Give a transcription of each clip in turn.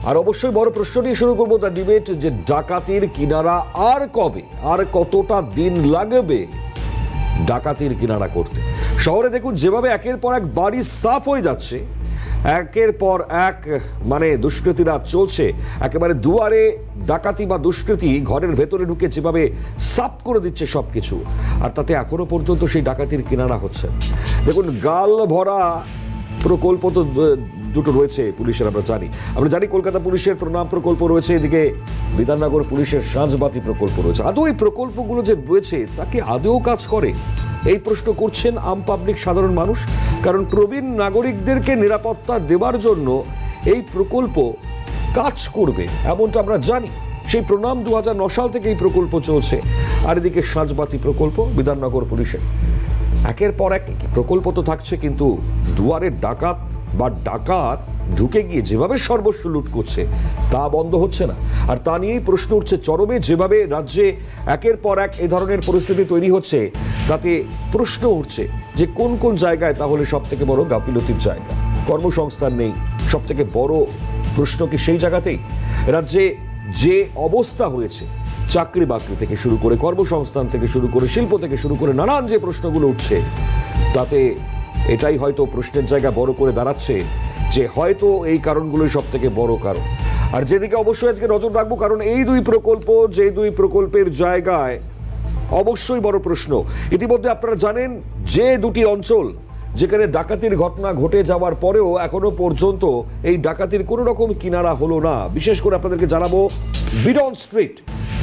আর অবশ্যই বড় প্রশ্ন নিয়ে শুরু করবো তার ডিবেট, যে ডাকাতির কিনারা আর কবে, আর কতটা দিন লাগবে ডাকাতির কিনারা করতে। শহরে দেখুন যেভাবে একের পর এক বাড়ি সাফ হয়ে যাচ্ছে, একের পর এক মানে দুষ্কৃতীরা চলছে, একেবারে দুয়ারে ডাকাতি বা দুষ্কৃতী ঘরের ভেতরে ঢুকে যেভাবে সাফ করে দিচ্ছে সবকিছু, আর তাতে এখনো পর্যন্ত সেই ডাকাতির কিনারা হচ্ছে। দেখুন গাল ভরা প্রকল্প তো দুটো রয়েছে পুলিশের, আমরা জানি কলকাতা পুলিশের প্রণাম প্রকল্প রয়েছে, এদিকে বিধাননগর পুলিশের সাঁঝবাতি প্রকল্প রয়েছে। আদৌ এই প্রকল্পগুলো যে রয়েছে তাকে আদৌ কাজ করে, এই প্রশ্ন করছেন আম পাবলিক সাধারণ মানুষ। কারণ প্রবীণ নাগরিকদেরকে নিরাপত্তা দেওয়ার জন্য এই প্রকল্প কাজ করবে এমনটা আমরা জানি। সেই প্রণাম 2009 সাল থেকে এই প্রকল্প চলছে, আর এদিকে সাঁঝবাতি প্রকল্প বিধাননগর পুলিশের। একের পর এক প্রকল্প তো থাকছে, কিন্তু দুয়ারে ডাকাত বা ডাকাত ঢুকে গিয়ে যেভাবে সর্বস্ব লুট করছে তা বন্ধ হচ্ছে না। আর তা নিয়েই প্রশ্ন উঠছে চরমে, যেভাবে রাজ্যে একের পর এক এ ধরনের পরিস্থিতি তৈরি হচ্ছে, তাতে প্রশ্ন উঠছে যে কোন কোন জায়গায় তাহলে সব থেকে বড় গাফিলতির জায়গা। কর্মসংস্থান নেই, সব থেকে বড় প্রশ্ন কি সেই জায়গাতেই? রাজ্যে যে অবস্থা হয়েছে, চাকরি বাকরি থেকে শুরু করে কর্মসংস্থান থেকে শুরু করে শিল্প থেকে শুরু করে নানান যে প্রশ্নগুলো উঠছে, তাতে এটাই হয়তো প্রশ্নের জায়গা বড় করে দাঁড়াচ্ছে যে হয়তো এই কারণগুলোই সব থেকে বড় কারণ। আর যেদিকে অবশ্যই আজকে নজর রাখবো, কারণ এই দুই প্রকল্পের জায়গায় অবশ্যই বড় প্রশ্ন। ইতিমধ্যে আপনারা জানেন যে দুটি অঞ্চল যেখানে ডাকাতির ঘটনা ঘটে যাওয়ার পরেও এখনো পর্যন্ত এই ডাকাতির কোনো রকম কিনারা হলো না। বিশেষ করে আপনাদেরকে জানাবো বিডন স্ট্রিট,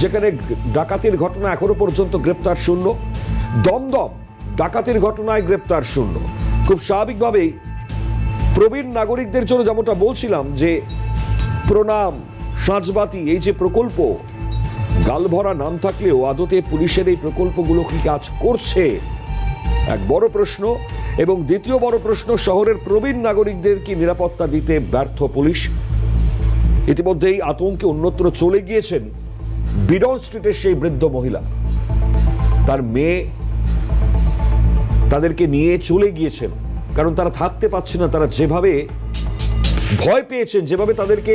যেখানে ডাকাতির ঘটনা এখনো পর্যন্ত গ্রেপ্তার শূন্য, দমদম ডাকাতির ঘটনায় গ্রেপ্তার শূন্য। খুব স্বাভাবিকভাবেই প্রবীণ নাগরিকদের জন্য যেমনটা বলছিলাম যে প্রণাম সাঁঝবাতি এই যে প্রকল্প, গালভরা নাম থাকলেও আদতে পুলিশের এই প্রকল্পগুলো কি কাজ করছে, এক বড় প্রশ্ন। এবং দ্বিতীয় বড় প্রশ্ন, শহরের প্রবীণ নাগরিকদের কি নিরাপত্তা দিতে ব্যর্থ পুলিশ? ইতিমধ্যেই আতঙ্কে অন্যত্র চলে গিয়েছেন বিডন স্ট্রিটের সেই বৃদ্ধ মহিলা, তার মেয়ে তাদেরকে নিয়ে চলে গিয়েছেন, কারণ তারা থাকতে পারছে না। তারা যেভাবে ভয় পেয়েছেন, যেভাবে তাদেরকে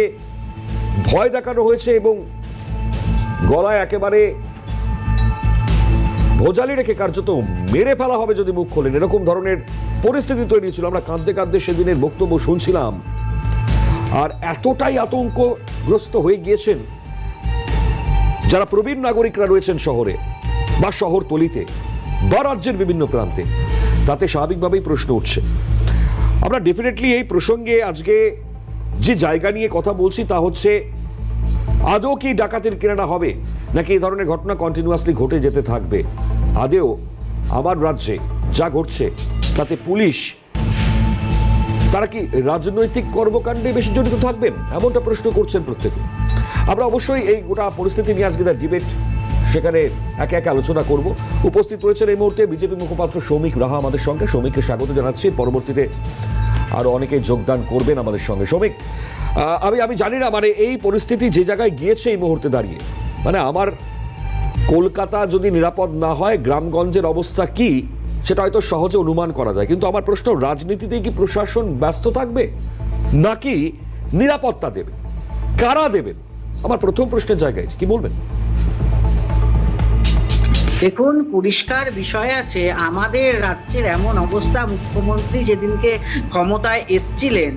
ভয় দেখানো হয়েছে এবং গলায় একেবারে ভোজালি রেখে কার্যত মেরে ফেলা হবে যদি মুখ খোলেন, এরকম ধরনের পরিস্থিতি তৈরি ছিল। আমরা কাঁদতে কাঁদতে সেদিনের বক্তব্য শুনছিলাম, আর এতটাই আতঙ্কগ্রস্ত হয়ে গিয়েছেন যারা প্রবীণ নাগরিকরা রয়েছেন শহরে বা শহরতলিতে বা রাজ্যের বিভিন্ন প্রান্তে, তাতে স্বাভাবিকভাবেই প্রশ্ন উঠছে। আমরা ডেফিনেটলি এই প্রসঙ্গে আজকে যে জায়গা নিয়ে কথা বলছি তা হচ্ছে আদৌ কি ডাকাতির কিনারা হবে, নাকি এই ধরনের ঘটনা কন্টিনিউয়াসলি ঘটে যেতে থাকবে? আদেও আমার রাজ্যে যা ঘটছে তাতে পুলিশ তারা কি রাজনৈতিক কর্মকাণ্ডে বেশি জড়িত থাকবেন, এমনটা প্রশ্ন করছেন প্রত্যেকে। আমরা অবশ্যই এই গোটা পরিস্থিতি নিয়ে আজকে তার ডিবেট, সেখানে একে একে আলোচনা করব। উপস্থিত রয়েছেন এই মুহূর্তে বিজেপি মুখপাত্র সৌমিক রাহা আমাদের সঙ্গে। সৌমিককে স্বাগত জানাচ্ছি। পরবর্তীতে আরো অনেকে যোগদান করবেন আমাদের সঙ্গে। সৌমিক, আমি জানি না মানে এই পরিস্থিতি যে জায়গায় গিয়েছে এই মুহূর্তে দাঁড়িয়ে, মানে আমার কলকাতা যদি নিরাপদ না হয়, গ্রামগঞ্জের অবস্থা কি সেটা হয়তো সহজে অনুমান করা যায়। কিন্তু আমার প্রশ্ন, রাজনীতিতেই কি প্রশাসন ব্যস্ত থাকবে, নাকি নিরাপত্তা দেবে? কারা দেবেন? আমার প্রথম প্রশ্নের জায়গায় কি বলবেন? দেখুন, পরিষ্কার বিষয় আছে, আমাদের রাজ্যের এমন অবস্থা, মুখ্যমন্ত্রী যেদিনকে ক্ষমতায় এসছিলেন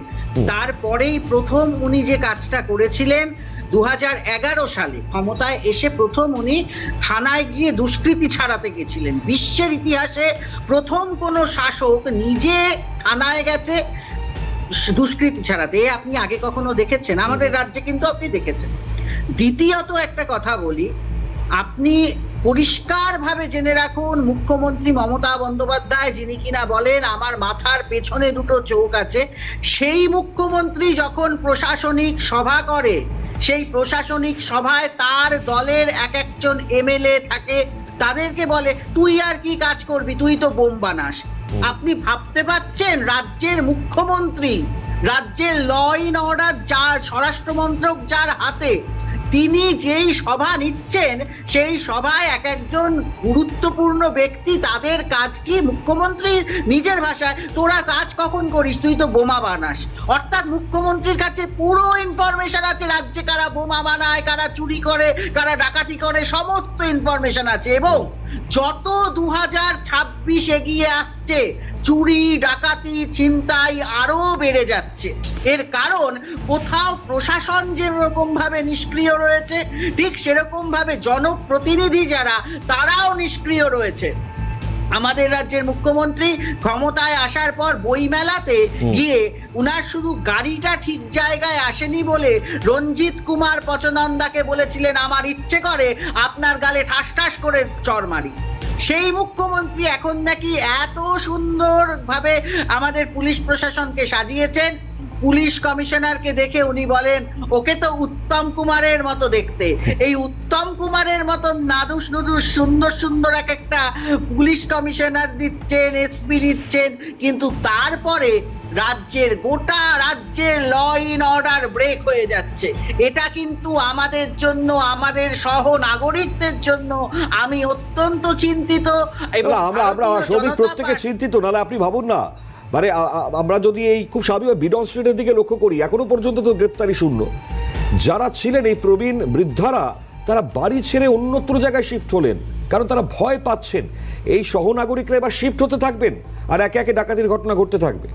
তারপরেই প্রথম উনি যে কাজটা করেছিলেন 2011 সালে ক্ষমতায় এসে প্রথম উনি থানায় গিয়ে দুষ্কৃতী ছাড়াতে গেছিলেন। বিশ্বের ইতিহাসে প্রথম কোনো শাসক নিজে থানায় গেছে দুষ্কৃতী ছাড়াতে। আপনি আগে কখনো দেখেছেন? আমাদের রাজ্যে কিন্তু আপনি দেখেছেন। দ্বিতীয়ত একটা কথা বলি, আপনি পরিষ্কারভাবে জেনে রাখুন, মুখ্যমন্ত্রী মমতা বন্দ্যোপাধ্যায়, যিনি কিনা বলেন আমার মাথার পেছনে দুটো চোখ আছে, সেই মুখ্যমন্ত্রী যখন প্রশাসনিক সভা করে, সেই প্রশাসনিক সভায় তার দলের একজন এমএলএ থাকে, তাদেরকে বলে তুই আর কি কাজ করবি, তুই তো বোম বানাস। আপনি ভাবতে পারছেন রাজ্যের মুখ্যমন্ত্রী, রাজ্যের ল অ্যান্ড অর্ডার যার, স্বরাষ্ট্র মন্ত্রক যার হাতে, তিনি যেই সভা নিচ্ছেন সেই সভায় এক একজন গুরুত্বপূর্ণ ব্যক্তি, তাদের কাজ কি? মুখ্যমন্ত্রীর নিজের ভাষায়, তোরা কাজ কখন করিস, তুই তো বোমা বানাস। অর্থাৎ মুখ্যমন্ত্রীর কাছে পুরো ইনফরমেশন আছে, রাজ্যে কারা বোমা বানায়, কারা চুরি করে, কারা ডাকাতি করে, সমস্ত ইনফরমেশন আছে। এবং যত 2026 এগিয়ে আসছে, চুরি, ডাকাতি, ছিনতাই আরো বেড়ে যাচ্ছে। এর কারণ কোথাও প্রশাসন যেরকম ভাবে নিষ্ক্রিয় রয়েছে, ঠিক সেরকম ভাবে জনপ্রতিনিধি যারা, তারাও নিষ্ক্রিয় রয়েছে। আমাদের রাজ্যের মুখ্যমন্ত্রী ক্ষমতায় আসার পর বইমেলাতে গিয়ে উনার শুধু গাড়িটা ঠিক জায়গায় আসেনি বলে রঞ্জিত কুমার পচনন্দাকে বলেছিলেন, আমার ইচ্ছে করে আপনার গালে ঠাস ঠাস করে চড় মারি। সেই মুখ্যমন্ত্রী এখন নাকি এত সুন্দর ভাবে আমাদের পুলিশ প্রশাসনকে সাজিয়েছেন, পুলিশ কমিশনারকে দেখে উনি বলেন ওকে তো উত্তম কুমারের মতো দেখতে। এই উত্তম কুমারের মতো নাদুস নুদুস সুন্দর সুন্দর এক একটা পুলিশ কমিশনার দিচ্ছেন, এসপি দিচ্ছেন, কিন্তু তারপরে গোটা রাজ্যের ল ইন অর্ডার ব্রেক হয়ে যাচ্ছে। এটা কিন্তু আমাদের জন্য, আমাদের সহ নাগরিকদের জন্য আমি অত্যন্ত চিন্তিত। এবং আমরা সবই প্রত্যেকে চিন্তিত। নাহলে আপনি ভাবুন না, মানে আমরা যদি এই খুব স্বাভাবিক বিডন স্ট্রিটের দিকে লক্ষ্য করি, এখনো পর্যন্ত তো গ্রেপ্তারি শূন্য। যারা ছিলেন এই প্রবীণ বৃদ্ধারা, তারা বাড়ি ছেড়ে অন্যত্র জায়গায় শিফট হলেন, কারণ তারা ভয় পাচ্ছেন। এই সহনাগরিকরা এবার শিফট হতে থাকবেন আর একে একে ডাকাতির ঘটনা ঘটতে থাকবে।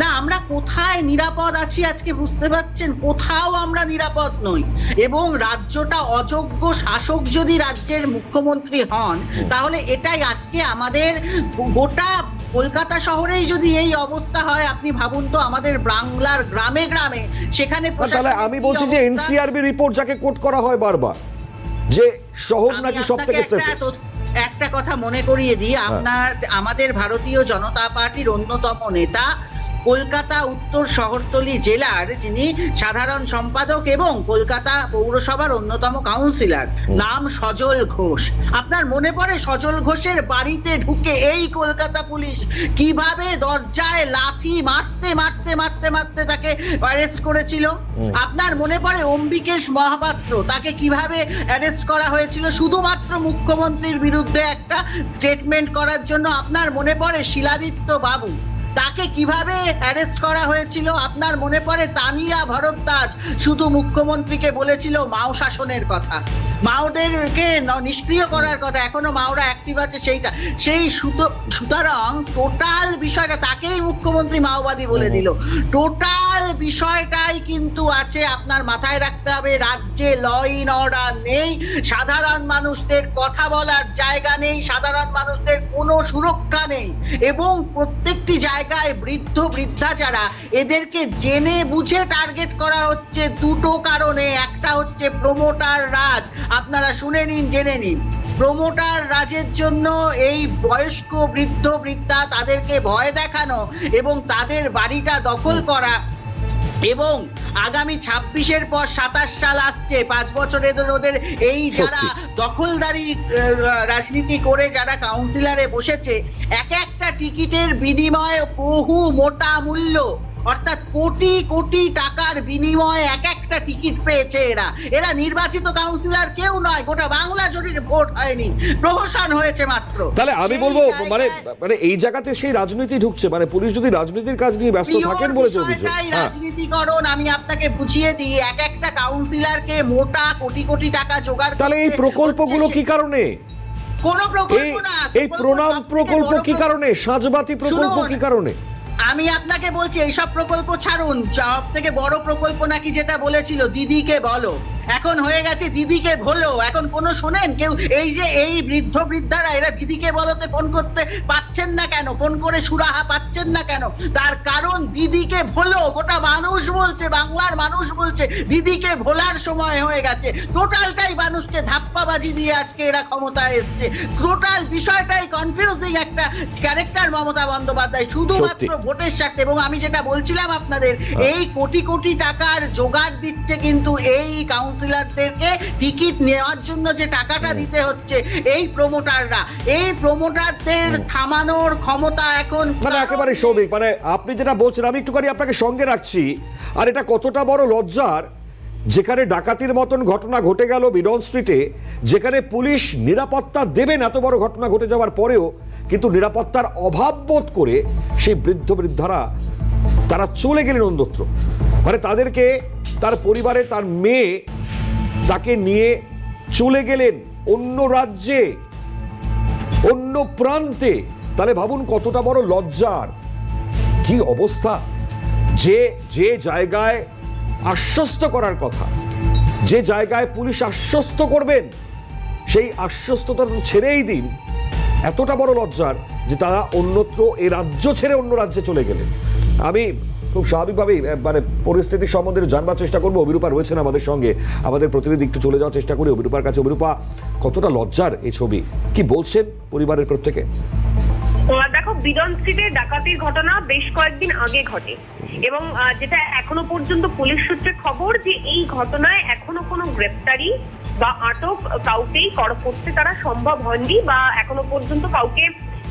না, আমরা কোথায় নিরাপদ আছি আজকে বুঝতে পারছেন? কোথাও আমরা নিরাপদ নই। এবং রাজ্যটা অযোগ্য শাসক যদি রাজ্যের মুখ্যমন্ত্রী হন, তাহলে এটাই আজকে আমাদের গোটা কলকাতা শহরেই যদি এই অবস্থা হয়, আপনি ভাবুন তো আমাদের বাংলার গ্রামে গ্রামে সেখানে। তাহলে আমি বলছি যে এনসিআরবি রিপোর্ট যাকে কোট করা হয় বারবার, যে শহর নাকি সবথেকে সেফেস্ট। একটা কথা মনে করিয়ে দিই, আমাদের ভারতীয় জনতা পার্টির অন্যতম নেতা, কলকাতা উত্তর শহরতলি জেলার যিনি সাধারণ সম্পাদক এবং কলকাতা পৌরসভার অন্যতম কাউন্সিলর, নাম সজল ঘোষ। আপনার মনে পড়ে সজল ঘোষের বাড়িতে ঢুকে এই কলকাতা পুলিশ কিভাবে দরজায় লাথি মারতে মারতে মারতে মারতে তাকে অ্যারেস্ট করেছিল? আপনার মনে পড়ে অম্বিকেশ মহাপাত্র, তাকে কিভাবে অ্যারেস্ট করা হয়েছিল শুধুমাত্র মুখ্যমন্ত্রীর বিরুদ্ধে একটা স্টেটমেন্ট করার জন্য? আপনার মনে পড়ে শিলাদিত্য বাবু, তাকে কিভাবে অ্যারেস্ট করা হয়েছিল? আপনার মনে পড়ে তানিয়া ভরদ্বাজ শুধু মুখ্যমন্ত্রীকে বলেছিল মাও শাসনের কথা, মাওদেরকে নিষ্ক্রিয় করার কথা, এখনো মাওরা অ্যাক্টিভ আছে সেইটা। সুতরাং টোটাল বিষয়টা, তাকেই মুখ্যমন্ত্রী মাওবাদী বলে দিল। টোটাল বিষয়টাই কিন্তু আছে, আপনার মাথায় রাখতে হবে, রাজ্যে ল ইন অর্ডার নেই, সাধারণ মানুষদের কথা বলার জায়গা নেই, সাধারণ মানুষদের কোনো সুরক্ষা নেই। এবং প্রত্যেকটি জায়গায় বৃদ্ধ বৃদ্ধা যারা, এদেরকে জেনে বুঝে টার্গেট করা হচ্ছে দুটো কারণে। একটা হচ্ছে প্রমোটার রাজ, আপনারা শুনে নিন, জেনে নিন। প্রমোটার রাজের জন্য এই বয়স্ক বৃদ্ধ বৃদ্ধা, তাদেরকে ভয় দেখানো এবং তাদের বাড়িটা দখল করা। এবং আগামী 26-এর পর 27 সাল আসছে, 5 বছরের ওদের এই যারা দখলদারি রাজনীতি করে যারা কাউন্সিলরে বসেছে, এক একটা টিকিটের বিনিময়ে বহু মোটা মূল্য, অর্থাৎ কোটি কোটি টাকার বিনিময়ে এক একটা টিকিট পেয়েছে এরা নির্বাচিত কাউন্সিলর কেউ নয়, গোটা বাংলা জুড়ে ভোট হয়নি, প্রহসন হয়েছে মাত্র। তাহলে আমি বলবো মানে এই জায়গাতে সেই রাজনীতি ঢুকছে, মানে পুলিশ যদি রাজনীতির কাজ নিয়ে ব্যস্ত থাকেন বলে অভিযোগ। রাজনীতিকরণ, আমি আপনাকে বুঝিয়ে দিই, এক একটা কাউন্সিলরকে মোটা কোটি কোটি টাকা জোগাড়। তাহলে এই প্রকল্পগুলো কি কারণে? কোনো প্রকল্প না, এই প্রণাম প্রকল্প কি কারণে? সাজবাতি প্রকল্প কি কারণে? আমি আপনাকে বলছি, এইসব প্রকল্প ছাড়ুন, সব থেকে বড় প্রকল্প নাকি যেটা বলেছিল দিদিকে বলো, এখন হয়ে গেছে দিদিকে ভোলো। এখন কোনো শোনেন কেউ? এই যে এই বৃদ্ধ বৃদ্ধারা, এরা দিদিকে বলতে ফোন করতে পাচ্ছেন না কেন? ফোন করে সুরাহা পাচ্ছেন না কেন? তার কারণ দিদিকে ভোলো। গোটা মানুষ বলছে, বাংলার মানুষ বলছে দিদিকে ভোলার সময় হয়ে গেছে। টোটালটাই মানুষকে ধাপ্পাবাজি দিয়ে আজকে এরা ক্ষমতায় এসছে। টোটাল বিষয়টাই কনফিউজিং একটা ক্যারেক্টার মমতা বন্দ্যোপাধ্যায়, শুধুমাত্র ভোটের স্বার্থে। এবং আমি যেটা বলছিলাম আপনাদের, এই কোটি কোটি টাকার জোগাড় দিচ্ছে কিন্তু এই কাউন্সিলরদেরকে টিকিট নেওয়ার জন্য যে টাকাটা দিতে হচ্ছে এই প্রমোটাররা। এই প্রমোটারদের থামানোর ক্ষমতা এখন মানে একেবারে সৌভিক, মানে আপনি যেটা বলছেন আমি একটুখানি আপনাকে সঙ্গে রাখছি। আর এটা কতটা বড় লজ্জার যেখানে ডাকাতির মতন ঘটনা ঘটে গেল বিডন স্ট্রিটে, যেখানে পুলিশ নিরাপত্তা দেবেন এত বড় ঘটনা ঘটে যাওয়ার পরেও কিন্তু নিরাপত্তার অভাব বোধ করে সেই বৃদ্ধারা তারা চলে গেলেন অন্যত্র। মানে তাদেরকে, তার পরিবারে তার মেয়ে তাকে নিয়ে চলে গেলেন অন্য রাজ্যে, অন্য প্রান্তে। তাহলে ভাবুন কতটা বড় লজ্জার কি অবস্থা। যে জায়গায় আশ্বস্ত করার কথা, যে জায়গায় পুলিশ আশ্বস্ত করবেন, সেই আশ্বস্ততা তো ছেড়েই দিন। এতটা বড় লজ্জার যে তারা অন্যত্র এই রাজ্য ছেড়ে অন্য রাজ্যে চলে গেলেন। আমি খুব স্বাভাবিকভাবেই মানে পরিস্থিতির সম্বন্ধে জানবার চেষ্টা করবো। অভিরূপা রয়েছেন আমাদের সঙ্গে, আমাদের প্রতিনিধি, একটু চলে যাওয়ার চেষ্টা করি অভিরূপার কাছে। অভিরূপা, কতটা লজ্জার এই ছবি, কি বলছেন পরিবারের প্রত্যেকে? দেখো, বিডন স্ট্রিটে ডাকাতির ঘটনা বেশ কয়েকদিন আগে ঘটে এবং যেটা এখনো পর্যন্ত পুলিশ সূত্রে খবর যে এই ঘটনায় এখনো কোনো গ্রেপ্তারি বা আটক কাউকেই করতে তারা সম্ভব হয়নি, বা এখনো পর্যন্ত কাউকে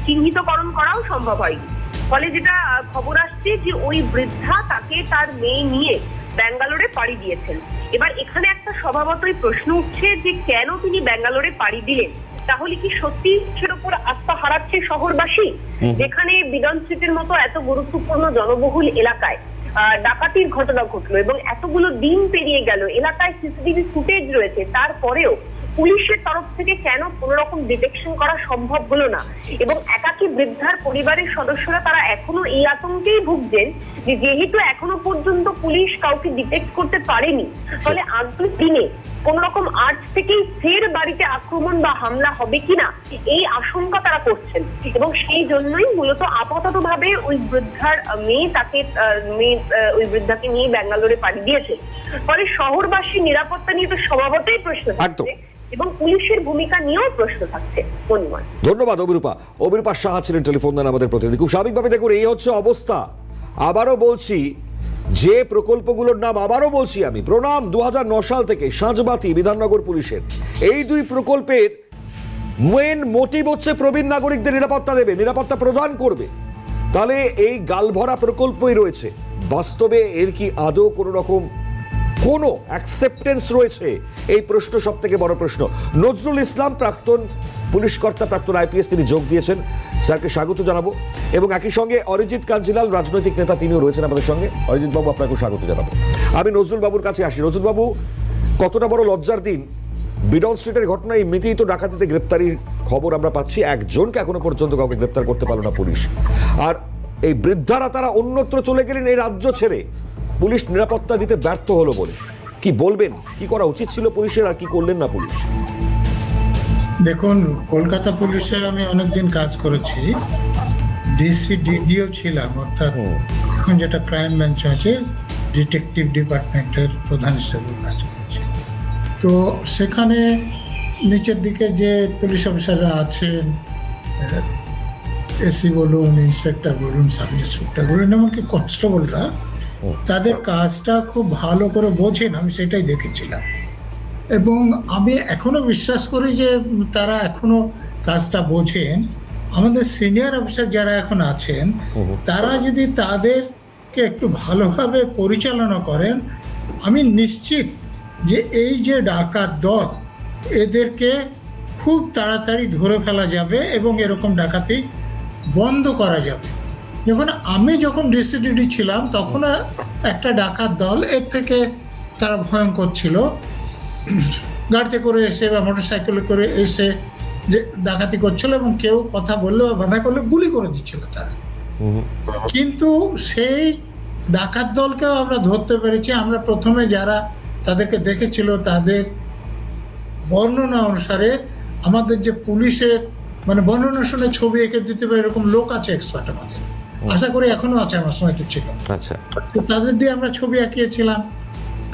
চিহ্নিতকরণ করাও সম্ভব হয়নি। ফলে যেটা খবর আসছে যে ওই বৃদ্ধা তাকে তার মেয়ে নিয়ে ব্যাঙ্গালোরে পাড়ি দিয়েছেন। এবার এখানে একটা স্বভাবতই প্রশ্ন উঠছে যে কেন তিনি ব্যাঙ্গালোরে পাড়ি দিলেন? তাহলে কি সত্যি সের উপর আস্থা হারাচ্ছে শহরবাসী, যেখানে বিডন স্ট্রিটের মতো এত গুরুত্বপূর্ণ জনবহুল এলাকায় ডাকাতির ঘটনা ঘটলো এবং এতগুলো দিন পেরিয়ে গেল, এলাকায় সিসিটিভি ফুটেজ রয়েছে, তারপরেও পুলিশের তরফ থেকে কেন কোনো রকম ডিটেকশন করা সম্ভব হলো না? এবং একাকী বৃদ্ধার পরিবারের সদস্যরা তারা এখনো এই আতঙ্কেই ভুগছেন যে যেহেতু এখনো পর্যন্ত পুলিশ কাউকে ডিটেক্ট করতে পারেনি, ফলে আগামী দিনে কোন রকম আর্জ থেকেই ফের বাড়িতে আক্রমণ বা হামলা হবে কিনা এই আশঙ্কা তারা করছেন। এবং সেই জন্যই মূলত আপাতত ভাবে ওই বৃদ্ধার মেয়ে ওই বৃদ্ধাকে নিয়ে ব্যাঙ্গালোরে পাড়ি দিয়েছে। ফলে শহরবাসীর নিরাপত্তা নিয়ে তো স্বভাবতই প্রশ্ন থাকছে এবং পুলিশের ভূমিকা নিয়েও প্রশ্ন থাকছে। ধন্যবাদ অভিরূপা সাহা ছিলেন টেলিফোন দেন আমাদের প্রতিনিধি। খুব স্বাভাবিকভাবে দেখুন এই হচ্ছে অবস্থা। আবারও বলছি, যে প্রকল্পগুলোর নাম আবারও বলছি আমি, প্রণাম 2009 সাল থেকে, সাঁঝবাতি, বিধাননগর পুলিশের, এই দুই প্রকল্পের মেন মোটিভ হচ্ছে প্রবীণ নাগরিকদের নিরাপত্তা দেবে, নিরাপত্তা প্রদান করবে। তাহলে এই গালভরা প্রকল্পই রয়েছে, বাস্তবে এর কি আদৌ কোনো রকম কোনো অ্যাকসেপ্টেন্স রয়েছে? এই প্রশ্ন সব থেকে বড় প্রশ্ন। নজরুল ইসলাম, প্রাক্তন পুলিশ কর্তা, প্রাক্তন আইপিএস, তিনি যোগ দিয়েছেন, স্যারকে স্বাগত জানাবো। এবং একই সঙ্গে অরিজিৎ কাঞ্জিলাল, রাজনৈতিক নেতা, তিনিও রয়েছেন আমাদের সঙ্গে। অরিজিৎ বাবু, আপনাকে স্বাগত জানাবো। আমি নজরুল বাবুর কাছে আসি। নজরুল বাবু, কতটা বড় লজ্জার দিন। বিডন স্ট্রিটের ঘটনা, এমনিতেই তো ডাকাতিতে গ্রেপ্তারির খবর আমরা পাচ্ছি, একজনকে এখনো পর্যন্ত কাউকে গ্রেপ্তার করতে পারলো না পুলিশ। আর এই বৃদ্ধারা তারা অন্যত্র চলে গেলেন এই রাজ্য ছেড়ে, পুলিশ নিরাপত্তা দিতে ব্যর্থ হলো বলে। কি বলবেন, কি করা উচিত ছিল পুলিশের, আর কি করলেন না পুলিশ? দেখুন, কলকাতা পুলিশে আমি অনেকদিন কাজ করেছি, ডিডিও ছিলাম, অর্থাৎ এখন যেটা ক্রাইম বেঞ্চ আছে, ডিটেকটিভ ডিপার্টমেন্টের প্রধান হিসেবে কাজ করেছি। তো সেখানে নিচের দিকে যে পুলিশ অফিসাররা আছেন, এসি বলুন, ইন্সপেক্টর বলুন, সাব ইন্সপেক্টর বলুন, এমনকি কনস্টেবলরা তাদের কাজটা খুব ভালো করে বোঝেন, আমি সেটাই দেখেছিলাম। এবং আমি এখনো বিশ্বাস করি যে তারা এখনো কাজটা বোঝেন। আমাদের সিনিয়র অফিসার যারা এখন আছেন, তারা যদি তাদেরকে একটু ভালোভাবে পরিচালনা করেন, আমি নিশ্চিত যে এই যে ডাকাত দল, এদেরকে খুব তাড়াতাড়ি ধরে ফেলা যাবে এবং এরকম ডাকাতি বন্ধ করা যাবে। আমি যখন ডিসিডিডি ছিলাম তখন একটা ডাকাত দল, এর থেকে তারা ভয়ঙ্কর ছিল, গাড়িতে করে এসে বা মোটরসাইকেলে করে এসে যে ডাকাতি করছিল এবং কেউ কথা বললে বা বাধা করলে গুলি করে দিচ্ছিল তারা। কিন্তু সেই ডাকাত দলকেও আমরা ধরতে পেরেছি। আমরা প্রথমে যারা তাদেরকে দেখেছিল তাদের বর্ণনা অনুসারে, আমাদের যে পুলিশের মানে বর্ণনা শুনে ছবি এঁকে দিতে পারে এরকম লোক আছে এক্সপার্ট আমাদের, আশা করি এখনো আছে, আমার সময় তো ছিল। আচ্ছা, তো তাদের দিয়ে আমরা ছবি আঁকিয়েছিলাম।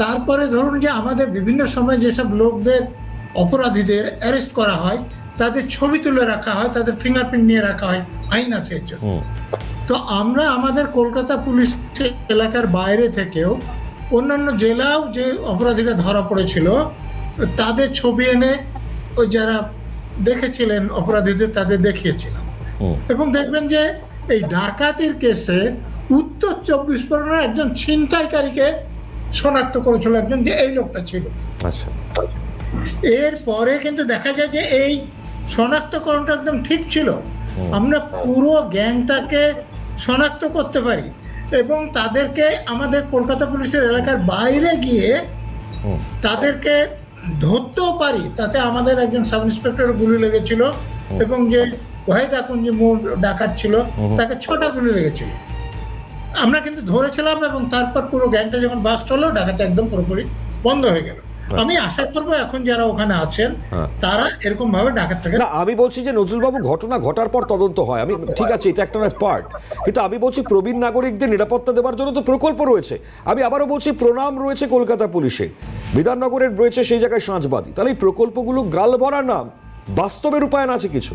তারপরে ধরুন যে আমাদের বিভিন্ন সময় যেসব লোকদের, অপরাধীদের অ্যারেস্ট করা হয়, তাদের ছবি তুলে রাখা হয়, তাদের ফিঙ্গারপ্রিন্ট নিয়ে রাখা হয়, আইন আছে এর জন্য। তো আমরা আমাদের কলকাতা পুলিশ এলাকার বাইরে থেকেও অন্যান্য জেলাও যে অপরাধীরা ধরা পড়েছিল তাদের ছবি এনে ওই যারা দেখেছিলেন অপরাধীদের তাদের দেখিয়েছিলাম। এবং দেখবেন যে এই ডাকাতির কেসে উত্তর 24 পরগনার একজন ছিনতাইকারীকে শনাক্ত করেছিল একজন যে এই লোকটা ছিল। আচ্ছা, এরপরে কিন্তু দেখা যায় যে এই শনাক্তকরণটা একদম ঠিক ছিল। আমরা পুরো গ্যাংটাকে শনাক্ত করতে পারি এবং তাদেরকে আমাদের কলকাতা পুলিশের এলাকার বাইরে গিয়ে তাদেরকে ধরতেও পারি। তাতে আমাদের একজন সাব ইন্সপেক্টর গুলি লেগেছিল এবং যে ওয়াহিদ আকুঞ্জি মূল ডাকাত ছিল তাকে 6টা গুলি লেগেছিল। আমরা কিন্তু ধরেছিলাম এবং তারপর পুরো গ্যাংটা যখন বাস্ট হলো ডাকাতি একদম পুরোপুরি বন্ধ হয়ে গেল। আমি আশা করবো এখন যারা ওখানে আছেন তারা এরকম ভাবে ডাকাতটাকে না, আমি বলছি যে নজরুলবাবু ঘটনা ঘটার পর তদন্ত হয়, আমি ঠিক আছে এটা একটা পার্ট, কিন্তু আমি বলছি প্রবীণ নাগরিকদের নিরাপত্তা দেওয়ার জন্য তো প্রকল্প রয়েছে। আমি আবারও বলছি প্রণাম রয়েছে কলকাতা পুলিশের, বিধাননগরের রয়েছে সেই জায়গায় সাঁচবাদী, তাহলে এই প্রকল্পগুলো গাল ভরা নাম, বাস্তবে রূপায়ণ আছে কিছু?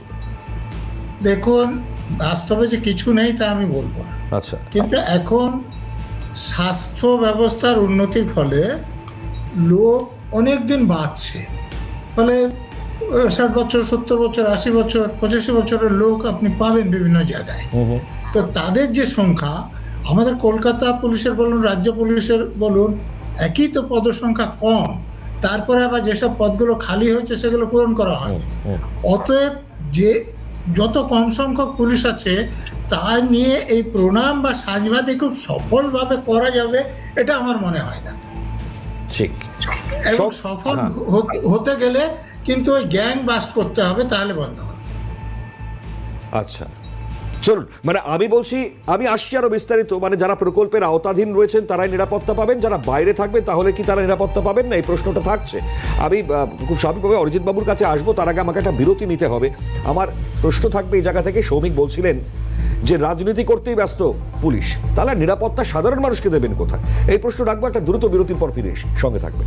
দেখুন, বাস্তবে যে কিছু নেই তা আমি বলবো না, আচ্ছা, কিন্তু এখন স্বাস্থ্য ব্যবস্থার উন্নতির ফলে লোক অনেক দিন বাঁচছে। ফলে 60 বছর, 70 বছর, 80 বছর, 85 বছরের লোক আপনি পাবেন বিভিন্ন জায়গায়। তো তাদের যে সংখ্যা, আমাদের কলকাতা পুলিশের বলুন, রাজ্য পুলিশের বলুন, একই তো পদসংখ্যা কম, তারপরে আবার যেসব পদগুলো খালি হয়েছে সেগুলো পূরণ করা হয়। অতএব যে যত কম সংখ্যক পুলিশ আছে তা নিয়ে এই প্রণাম বা সাজবাদী খুব সফলভাবে করা যাবে এটা আমার মনে হয় না। ঠিক, এবং সফল হতে গেলে কিন্তু ওই গ্যাং বাস্ট করতে হবে, তাহলে বন্ধ হবে। আচ্ছা চলুন, মানে আমি বলছি, আমি আসছি আরো বিস্তারিত, মানে যারা প্রকল্পের আওতাধীন রয়েছেন তারাই নিরাপত্তা পাবেন, যারা বাইরে থাকবেন তাহলে কি তারা নিরাপত্তা পাবেন না, এই প্রশ্নটা থাকছে। আমি খুব স্বাভাবিকভাবে অরিজিৎ বাবুর কাছে আসবো, তার আগে আমাকে একটা বিরতি নিতে হবে। আমার প্রশ্ন থাকবে এই জায়গা থেকে, সৌমিক বলছিলেন যে রাজনীতি করতেই ব্যস্ত পুলিশ, তাহলে নিরাপত্তা সাধারণ মানুষকে দেবেন কোথায়? এই প্রশ্ন রাখবো একটা দ্রুত বিরতির পর, ফিরে এসে সঙ্গে থাকবে।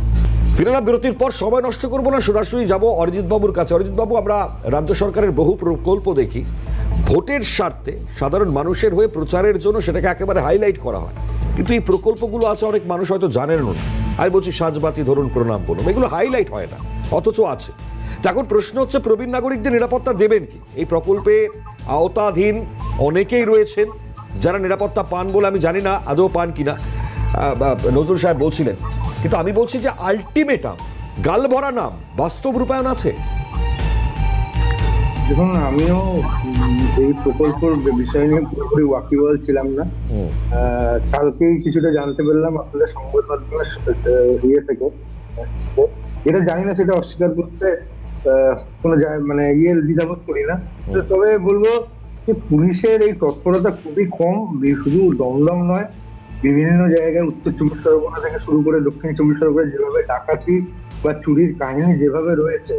ফিরলাম বিরতির পর, সময় নষ্ট করবো না, সরাসরি যাবো অরিজিৎ বাবুর কাছে। অরিজিৎ বাবু, আমরা রাজ্য সরকারের বহু প্রকল্প দেখি, ভোটের স্বার্থে সাধারণ মানুষের হয়ে প্রচারের জন্য সেটাকে একেবারে হাইলাইট করা হয়, কিন্তু এই প্রকল্পগুলো আছে অনেক মানুষ হয়তো জানেনও না। আমি বলছি সাজবাতি ধরুন, প্রণাম বলুন, এগুলো হাইলাইট হয় না, অথচ আছে। এখন প্রশ্ন হচ্ছে প্রবীণ নাগরিকদের নিরাপত্তা দেবেন কি? এই প্রকল্পে আওতাধীন অনেকেই রয়েছেন যারা নিরাপত্তা পান বলে আমি জানি না আদৌ পান কিনা, নজরুল সাহেব বলছিলেন, কিন্তু আমি বলছি যে আলটিমেটাম গাল ভরা নাম, বাস্তব রূপায়ণ আছে। দেখুন, আমিও এই প্রকল্পের বিষয় নিয়ে পুরোপুরি ওয়াকিবহাল ছিলাম না। কালকেই কিছুটা জানতে পারলাম আপনাদের সংবাদ মাধ্যমের ইয়ে থেকে, যেটা জানি না সেটা অস্বীকার করতে কোনো মানে দ্বিধাবোধ করি না। তবে বলবো যে পুলিশের এই তৎপরতা খুবই কম, শুধু দমদম নয়, বিভিন্ন জায়গায় উত্তর 24 পরগনা থেকে শুরু করে দক্ষিণ 24 পরগনায় যেভাবে ডাকাতি বা চুরির কাহিনী যেভাবে রয়েছে,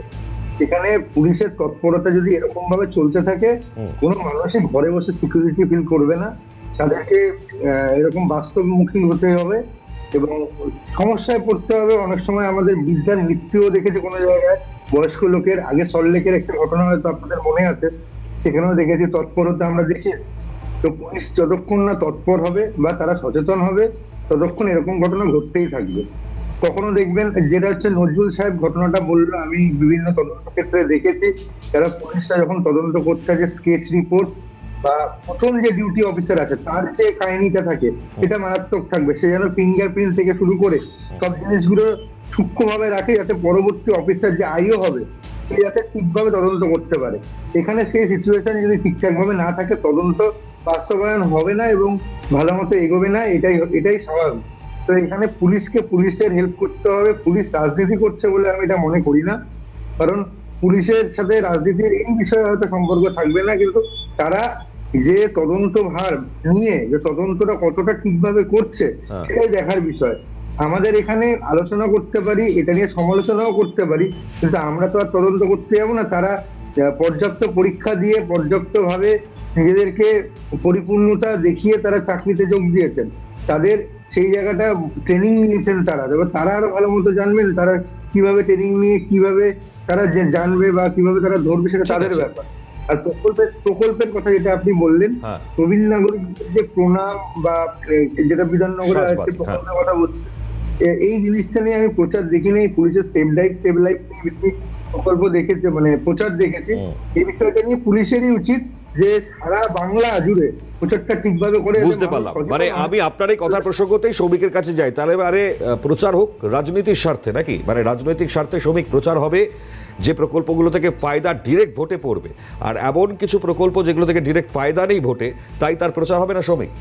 সেখানে পুলিশের তৎপরতা যদি এরকম ভাবে চলতে থাকে, কোনো মানুষই ঘরে বসে সিকিউরিটি ফিল করবে না। তাদেরকে এরকম বাস্তবমুখী হতে হবে এবং সমস্যায় পড়তে হবে। অনেক সময় আমাদের বৃদ্ধার মৃত্যুও দেখেছে কোনো জায়গায়, বয়স্ক লোকের। আগে সল্টলেকের একটা ঘটনা হয়তো আপনাদের মনে আছে, সেখানেও দেখেছি তৎপরতা আমরা দেখি। তো পুলিশ যতক্ষণ না তৎপর হবে বা তারা সচেতন হবে, ততক্ষণ এরকম ঘটনা ঘটতেই থাকবে। কখনো দেখবেন, যেটা হচ্ছে নজরুল সাহেব ঘটনাটা বললো, আমি বিভিন্ন তদন্ত ক্ষেত্রে দেখেছি, যারা পুলিশরা যখন তদন্ত করতে আছে, স্কেচ রিপোর্ট বা প্রথম যে ডিউটি অফিসার আছে তার যে কাহিনীটা থাকে এটা মারাত্মক থাকবে। সে যেন ফিঙ্গারপ্রিন্ট থেকে শুরু করে সব জিনিসগুলো সূক্ষ্মভাবে রাখে, যাতে পরবর্তী অফিসার যে আইও হবে সে যাতে ঠিকভাবে তদন্ত করতে পারে। এখানে সেই সিচুয়েশন যদি ঠিকঠাক ভাবে না থাকে, তদন্ত বাস্তবায়ন হবে না এবং ভালো মতো এগোবে না, এটাই স্বাভাবিক। তো এখানে পুলিশকে পুলিশের হেল্প করতে হবে। পুলিশ রাজনীতি করছে বলে আমি এটা মনে করি না, কারণ পুলিশের সাথে রাজনীতির এই বিষয়ে হয়তো সম্পর্ক থাকবে না, কিন্তু তারা যে তদন্ত ভার নিয়ে যে তদন্তটা কতটা ঠিকভাবে করছে সেটাই দেখার বিষয়। আমাদের এখানে আলোচনা করতে পারি, এটা নিয়ে সমালোচনাও করতে পারি, কিন্তু আমরা তো আর তদন্ত করতে যাবো না। তারা পর্যাপ্ত পরীক্ষা দিয়ে পর্যাপ্ত ভাবে নিজেদেরকে পরিপূর্ণতা দেখিয়ে তারা চাকরিতে যোগ দিয়েছেন, তাদের সেই জায়গাটা ট্রেনিং নিয়েছেন তারা, এবার তারা আরো ভালো মতো জানবেন তারা কিভাবে ট্রেনিং নিয়ে কিভাবে তারা যে জানবে বা কিভাবে তারা ধরবে, সেটা তাদের ব্যাপার। আর প্রকল্পের কথা যেটা আপনি বললেন, প্রবীণ নাগরিকদের যে প্রণাম বা যেটা বিধাননগরে প্রকল্পের কথা বলছেন, এই জিনিসটা নিয়ে আমি প্রচার দেখি নাই। পুলিশের সেভ লাইফ প্রকল্প দেখেছে, মানে প্রচার দেখেছি। এই বিষয়টা নিয়ে পুলিশেরই উচিত যে সারা বাংলা জুড়ে প্রচারটা ঠিকভাবে করে বুঝতে পারলাম, মানে আমি আপনার এই কথার প্রসঙ্গতেই শ্রমিকের কাছে যাই, তাহলে আরে প্রচার হোক রাজনীতির স্বার্থে নাকি, মানে রাজনৈতিক স্বার্থে শ্রমিক প্রচার হবে যে প্রকল্পগুলো থেকে ফায়দা ডিরেক্ট ভোটে পড়বে, আর এমন কিছু প্রকল্প যেগুলো থেকে ডিরেক্ট ফায়দা নেই ভোটে, তাই তার প্রচার হবে না শ্রমিক।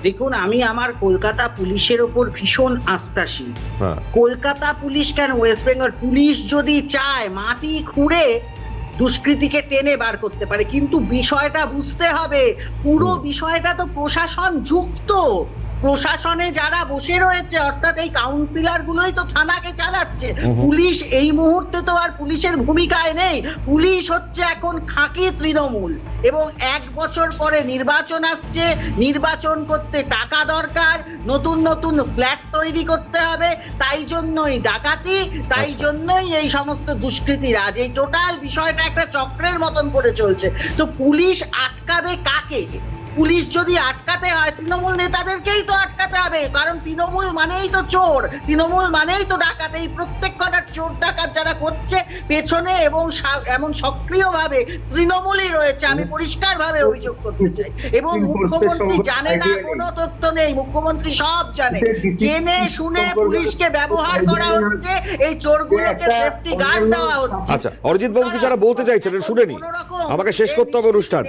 দেখুন, আমি আমার কলকাতা পুলিশের ওপর ভীষণ আস্থাশীল। হ্যাঁ, কলকাতা পুলিশ কেন, ওয়েস্ট বেঙ্গল পুলিশ যদি চায় মাটি খুঁড়ে দুষ্কৃতীকে টেনে বার করতে পারে, কিন্তু বিষয়টা বুঝতে হবে পুরো বিষয়টা তো প্রশাসন যুক্ত। প্রশাসনে যারা বসে রয়েছে অর্থাৎ এই কাউন্সিলর গুলোই তো থানাকে চালাচ্ছে। পুলিশ এই মুহূর্তে তো আর পুলিশের ভূমিকায় নেই। পুলিশ হচ্ছে এখন খাঁকি তৃণমূল, এবং 1 বছর পরে নির্বাচন আসছে, নির্বাচন করতে টাকা দরকার, নতুন নতুন ফ্ল্যাট তৈরি করতে হবে, তাই জন্যই ডাকাতি, তাই জন্যই এই সমস্ত দুষ্কৃতিরাজ। এই টোটাল বিষয়টা একটা চক্রের মতন করে চলছে। তো পুলিশ আটকাবে কাকে? পুলিশ যদি আটকাতে হয় তৃণমূল নেতাদেরকেই তো আটকাতে হবে, কারণ তৃণমূল মানেই তো চোর, তৃণমূল মানেই তো ডাকাত। এই প্রত্যেক কটা চোর ডাকাত যারা করছে পেছনে এবং এমন সক্রিয়ভাবে তৃণমূলই রয়েছে, আমি পরিষ্কারভাবে অভিযোগ করতে চাই। এবং মুখ্যমন্ত্রী জানে না, কোনো তথ্য নেই, মুখ্যমন্ত্রী সব জানে, জেনে শুনে পুলিশকে ব্যবহার করা হচ্ছে, এই চোরগুলোকে সেফটি গার্ড দেওয়া হচ্ছে। আচ্ছা, অরিজিৎ বাবু কি যারা বলতে চাইছেন শুনেনি, আমাকে শেষ করতে হবে অনুষ্ঠান।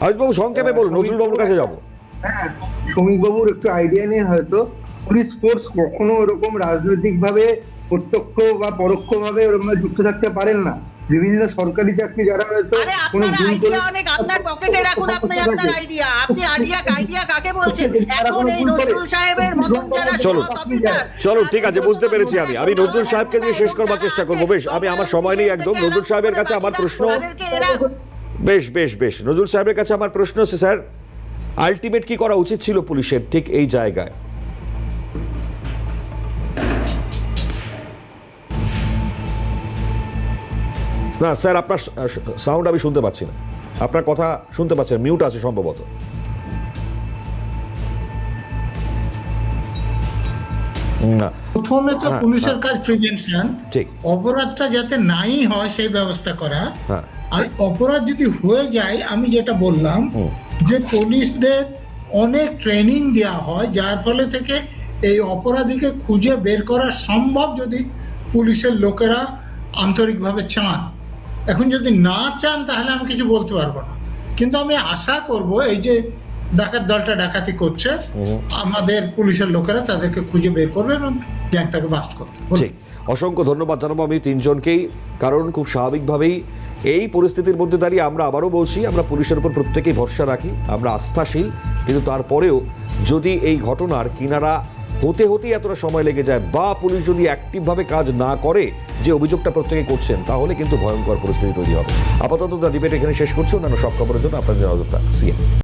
অরিজিৎ বাবু সংক্ষেপে বলুন, নজরুল বাবুর কাছে যাবো। হ্যাঁ, শ্রমিক বাবুর একটু আইডিয়া নিয়ে হয়তো পুলিশ ফোর্স কখনো এরকম রাজনৈতিক ভাবে প্রত্যক্ষ বা পরোক্ষ ভাবে এরকম যুক্ত থাকতে পারেন না। বিভিন্ন সরকারি চাকরি যারা হয়তো কোনো ভুল করে, অনেক আপনার পকেটে রাখুন, আপনি আপনার আইডিয়া, আপনি আইডিয়া কাকে বলছেন? এখন এই নজরুল সাহেবের মতন যারা চলো ঠিক আছে, বুঝতে পেরেছি। আমি নজরুল সাহেবকে দিয়ে শেষ করবার চেষ্টা করবো। বেশ, আমার সময় নেই একদম। নজরুল সাহেবের কাছে আমার প্রশ্ন, বেশ নজরুল সাহেবের কাছে আমার প্রশ্ন হচ্ছে, স্যার আলটিমেট কি করা উচিত ছিল পুলিশের ঠিক এই জায়গায়? না স্যার, আপনার সাউন্ড আমি শুনতে পাচ্ছি না, আপনার কথা শুনতে পাচ্ছেন, মিউট আছে সম্ভবত। না, প্রথমে তো পুলিশের কাজ প্রিভেনশন, ঠিক, অপরাধটা যাতে নাই হয় সেই ব্যবস্থা করা। হ্যাঁ, আর অপরাধ যদি হয়ে যায়, আমি যেটা বললাম যে পুলিশদের অনেক ট্রেনিং দেওয়া হয়, যার ফলে থেকে এই অপরাধীকে খুঁজে বের করা সম্ভব, যদি পুলিশের লোকেরা আন্তরিকভাবে চান। এখন যদি না চান তাহলে আমি কিছু বলতে পারবো না, কিন্তু আমি আশা করব এই যে ডাকাত দলটা ডাকাতি করছে, আমাদের পুলিশের লোকেরা তাদেরকে খুঁজে বের করবে এবং গ্যাংটাকে বাস্ট করবে। ঠিক, অসংখ্য ধন্যবাদ জানাবো আমি তিনজনকেই, কারণ খুব স্বাভাবিকভাবেই এই পরিস্থিতির মধ্যে দাঁড়িয়ে আমরা আবারও বলছি, আমরা পুলিশের উপর প্রত্যেকেই ভরসা রাখি, আমরা আস্থাশীল, কিন্তু তারপরেও যদি এই ঘটনার কিনারা হতেই এতটা সময় লেগে যায়, বা পুলিশ যদি অ্যাক্টিভভাবে কাজ না করে যে অভিযোগটা প্রত্যেকে করছেন, তাহলে কিন্তু ভয়ঙ্কর পরিস্থিতি তৈরি হবে। আপাতত দ্য ডিবেট এখানে শেষ করছি। অন্যান্য সব খবরের জন্য আপনাদের নজরটা সিএন।